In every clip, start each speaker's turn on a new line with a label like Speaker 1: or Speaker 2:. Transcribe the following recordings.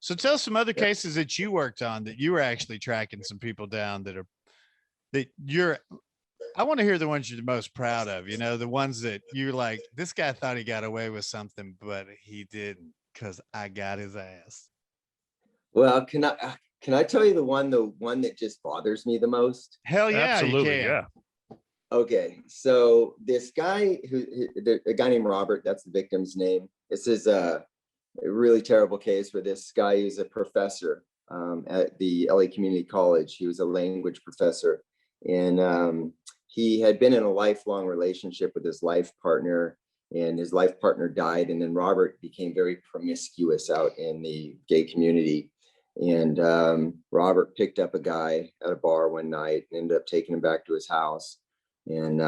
Speaker 1: So tell some other cases that you worked on that you were actually tracking some people down I want to hear the ones you're the most proud of, the ones that you're like, this guy thought he got away with something, but he didn't because I got his ass.
Speaker 2: Well, can I tell you the one that just bothers me the most?
Speaker 1: Hell yeah,
Speaker 3: absolutely,
Speaker 1: you can.
Speaker 3: yeah.
Speaker 2: Okay, so this guy a guy named Robert, that's the victim's name. This is a really terrible case where this guy is a professor at the LA Community College. He was a language professor, and he had been in a lifelong relationship with his life partner, and his life partner died. And then Robert became very promiscuous out in the gay community. And Robert picked up a guy at a bar one night and ended up taking him back to his house. And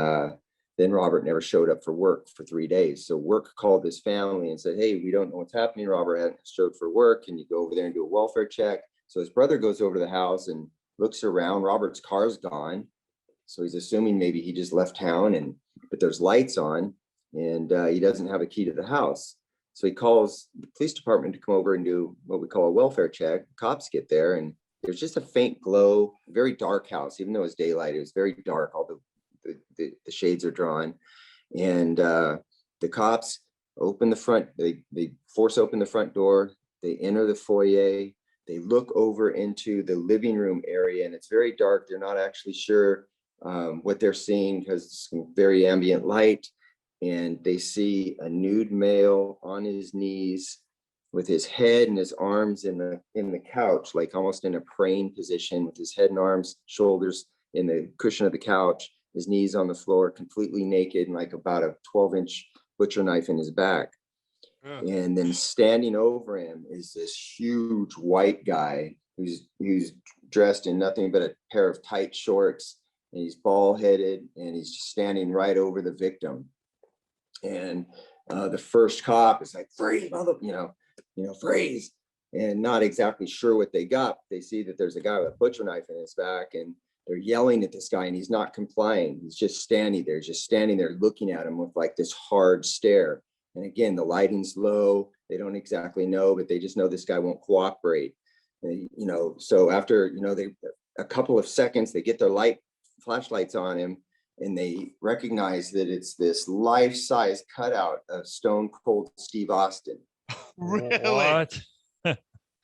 Speaker 2: then Robert never showed up for work for 3 days. So work called his family and said, hey, we don't know what's happening. Robert hadn't showed for work. Can you go over there and do a welfare check? So his brother goes over to the house and looks around. Robert's car's gone. So he's assuming maybe he just left town, but there's lights on, and he doesn't have a key to the house. So he calls the police department to come over and do what we call a welfare check. Cops get there, and there's just a faint glow, very dark house. Even though it was daylight, it was very dark. All the shades are drawn, and the cops open the front. They force open the front door. They enter the foyer. They look over into the living room area, and it's very dark. They're not actually sure what they're seeing because it's very ambient light. And they see a nude male on his knees with his head and his arms in the couch, like almost in a praying position, with his head and arms, shoulders in the cushion of the couch, his knees on the floor, completely naked, and like about a 12-inch butcher knife in his back. And then standing over him is this huge white guy who's dressed in nothing but a pair of tight shorts, and he's bald headed, and he's just standing right over the victim. And the first cop is like, freeze, mother, freeze, and not exactly sure what they got. They see that there's a guy with a butcher knife in his back, and they're yelling at this guy, and he's not complying. He's just standing there looking at him with like this hard stare. And again, the lighting's low. They don't exactly know, but they just know this guy won't cooperate. So after, a couple of seconds, they get their flashlights on him, and they recognize that it's this life-size cutout of Stone Cold Steve Austin.
Speaker 1: Really?
Speaker 3: What?